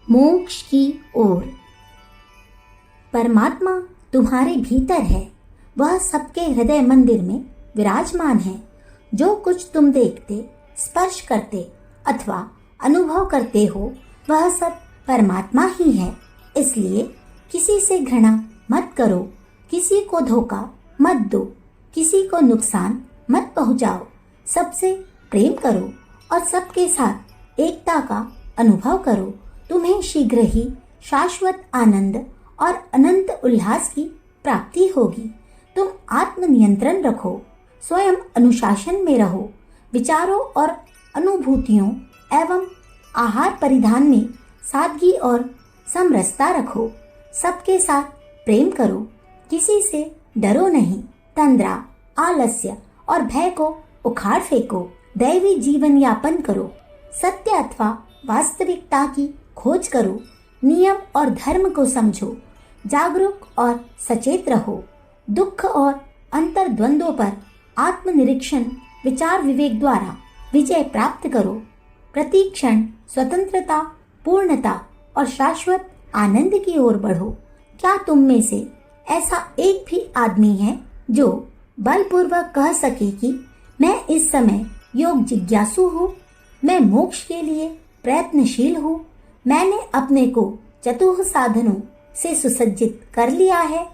मोक्ष की ओर। परमात्मा तुम्हारे भीतर है, वह सबके हृदय मंदिर में विराजमान है। जो कुछ तुम देखते, स्पर्श करते अथवा अनुभव करते हो, वह सब परमात्मा ही है। इसलिए किसी से घृणा मत करो, किसी को धोखा मत दो, किसी को नुकसान मत पहुंचाओ। सबसे प्रेम करो और सबके साथ एकता का अनुभव करो। तुम्हें शीघ्र ही शाश्वत आनंद और अनंत उल्लास की प्राप्ति होगी। तुम आत्मनियंत्रण रखो, स्वयं अनुशासन में रहो। विचारों और अनुभूतियों एवं आहार परिधान में सादगी और समरसता रखो। सबके साथ प्रेम करो, किसी से डरो नहीं। तंद्रा, आलस्य और भय को उखाड़ फेंको। दैवी जीवन यापन करो। सत्य अथवा वास्तविकता की खोज करो। नियम और धर्म को समझो। जागरूक और सचेत रहो। दुख और अंतर्द्वंद्वों पर आत्मनिरीक्षण विचार विवेक द्वारा विजय प्राप्त करो। प्रतिक्षण स्वतंत्रता, पूर्णता और शाश्वत आनंद की ओर बढ़ो। क्या तुम में से ऐसा एक भी आदमी है जो बलपूर्वक कह सके कि मैं इस समय योग जिज्ञासु हूँ, मैं मोक्ष के लिए प्रयत्नशील हूँ, मैंने अपने को चतुर साधनों से सुसज्जित कर लिया है,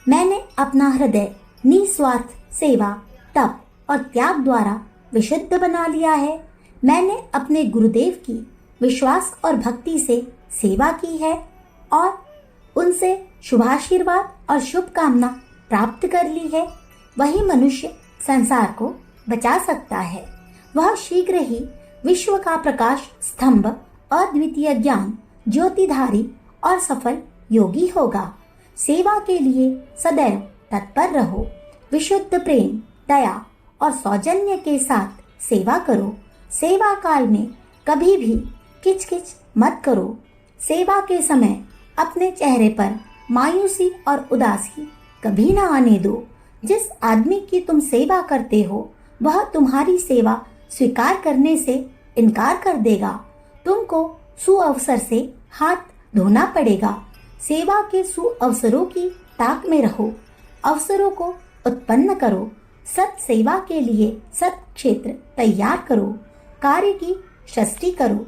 मैंने अपना हृदय निस्वार्थ सेवा, तप और त्याग द्वारा विशुद्ध बना लिया है, मैंने अपने गुरुदेव की विश्वास और भक्ति से सेवा की है और उनसे शुभाशीर्वाद और शुभकामना प्राप्त कर ली है, वही मनुष्य संसार को बचा सकता है। वह शीघ्र ही विश्व का प्रकाश स्तंभ, अद्वितीय ज्ञान ज्योतिधारी और सफल योगी होगा। सेवा के लिए सदैव तत्पर रहो। विशुद्ध प्रेम, दया और सौजन्य के साथ सेवा करो। सेवा काल में कभी भी किचकिच मत करो। सेवा के समय अपने चेहरे पर मायूसी और उदासी कभी न आने दो। जिस आदमी की तुम सेवा करते हो, वह तुम्हारी सेवा स्वीकार करने से इनकार कर देगा। तुमको सुअवसर से हाथ धोना पड़ेगा। सेवा के सुअवसरों की ताक में रहो। अवसरों को उत्पन्न करो। सत सेवा के लिए सत क्षेत्र तैयार करो। कार्य की सृष्टि करो।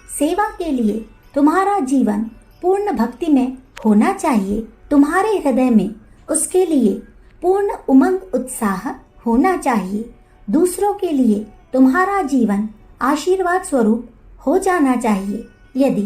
सेवा के लिए तुम्हारा जीवन पूर्ण भक्ति में होना चाहिए। तुम्हारे हृदय में उसके लिए पूर्ण उमंग उत्साह होना चाहिए। दूसरों के लिए तुम्हारा जीवन आशीर्वाद स्वरूप हो जाना चाहिए। यदि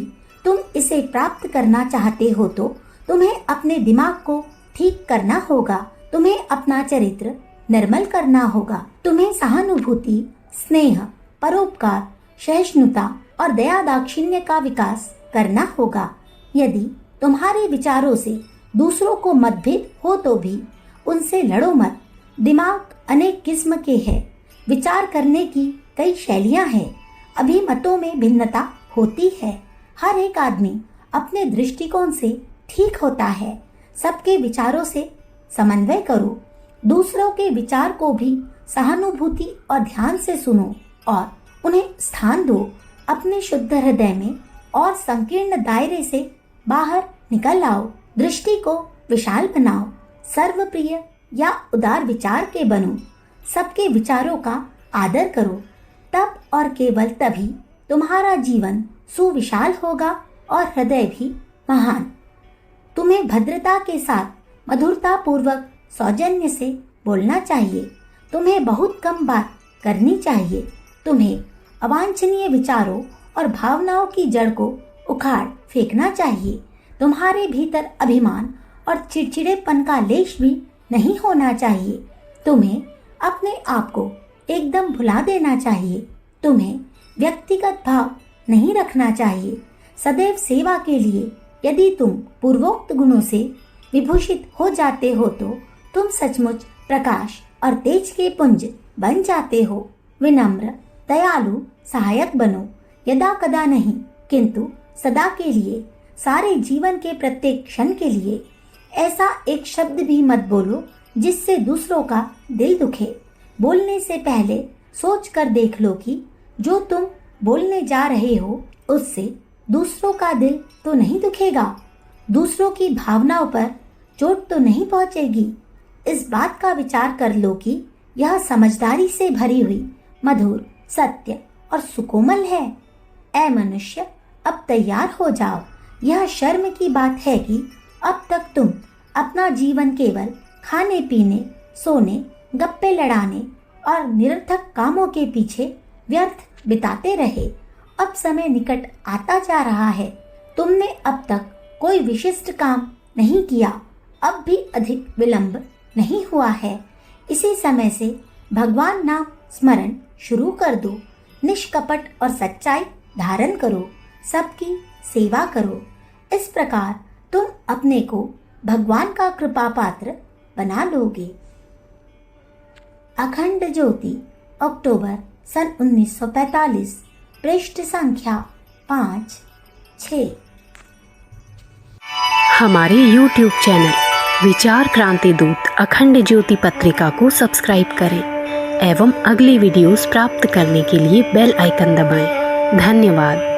तुम इसे प्राप्त करना चाहते हो तो तुम्हें अपने दिमाग को ठीक करना होगा। तुम्हें अपना चरित्र निर्मल करना होगा। तुम्हें सहानुभूति, स्नेह, परोपकार, सहिष्णुता और दया दाक्षिण्य का विकास करना होगा। यदि तुम्हारे विचारों से दूसरों को मतभेद हो तो भी उनसे लड़ो मत। दिमाग अनेक किस्म के हैं। विचार करने की कई शैलियां हैं। अभिमतों में भिन्नता होती है। हर एक आदमी अपने दृष्टिकोण से ठीक होता है। सबके विचारों से समन्वय करो। दूसरों के विचार को भी सहानुभूति और ध्यान से सुनो और उन्हें स्थान दो। अपने शुद्ध हृदय में और संकीर्ण दायरे से बाहर निकल आओ। दृष्टि को विशाल बनाओ। सर्वप्रिय या उदार विचार के बनो। सबके विचारों का आदर करो। तब और केवल तभी तुम्हारा जीवन सुविशाल होगा और हृदय भी महान। तुम्हें भद्रता के साथ मधुरता पूर्वक सौजन्य से बोलना चाहिए। तुम्हें बहुत कम बात करनी चाहिए। तुम्हें अवांछनीय विचारों और भावनाओं की जड़ को उखाड़ फेंकना चाहिए। तुम्हारे भीतर अभिमान और चिड़चिड़ेपन का लेश भी नहीं होना चाहिए। तुम्हें अपने आप को एकदम भुला देना चाहिए। तुम्हें व्यक्तिगत भाव नहीं रखना चाहिए। सदैव सेवा के लिए यदि तुम पूर्वोक्त गुणों से विभूषित हो जाते हो तो तुम सचमुच प्रकाश और तेज के पुंज बन जाते हो। विनम्र, दयालु, सहायक बनो। यदा कदा नहीं किंतु सदा के लिए, सारे जीवन के प्रत्येक क्षण के लिए। ऐसा एक शब्द भी मत बोलो जिससे दूसरों का दिल दुखे। बोलने से पहले सोच कर देख लो कि जो तुम बोलने जा रहे हो उससे दूसरों का दिल तो नहीं दुखेगा, दूसरों की भावनाओं पर चोट तो नहीं पहुंचेगी। इस बात का विचार कर लो कि यह समझदारी से भरी हुई मधुर, सत्य और सुकोमल है। ऐ मनुष्य, अब तैयार हो जाओ। यह शर्म की बात है कि अब तक तुम अपना जीवन केवल खाने पीने, सोने, गप्पे लड़ाने और निरर्थक कामों के पीछे व्यर्थ बिताते रहे। अब समय निकट आता जा रहा है। तुमने अब तक कोई विशिष्ट काम नहीं किया, अब भी अधिक विलंब नहीं हुआ है। इसी समय से भगवान नाम स्मरण शुरू कर दो। निष्कपट और सच्चाई धारण करो, सबकी सेवा करो। इस प्रकार तुम अपने को भगवान का कृपा पात्र बना लोगे। अखंड ज्योति, अक्टूबर सन 1945, पृष्ठ संख्या 5-6। हमारे YouTube चैनल विचार क्रांति दूत अखंड ज्योति पत्रिका को सब्सक्राइब करें एवं अगली वीडियोस प्राप्त करने के लिए बेल आइकन दबाएं। धन्यवाद।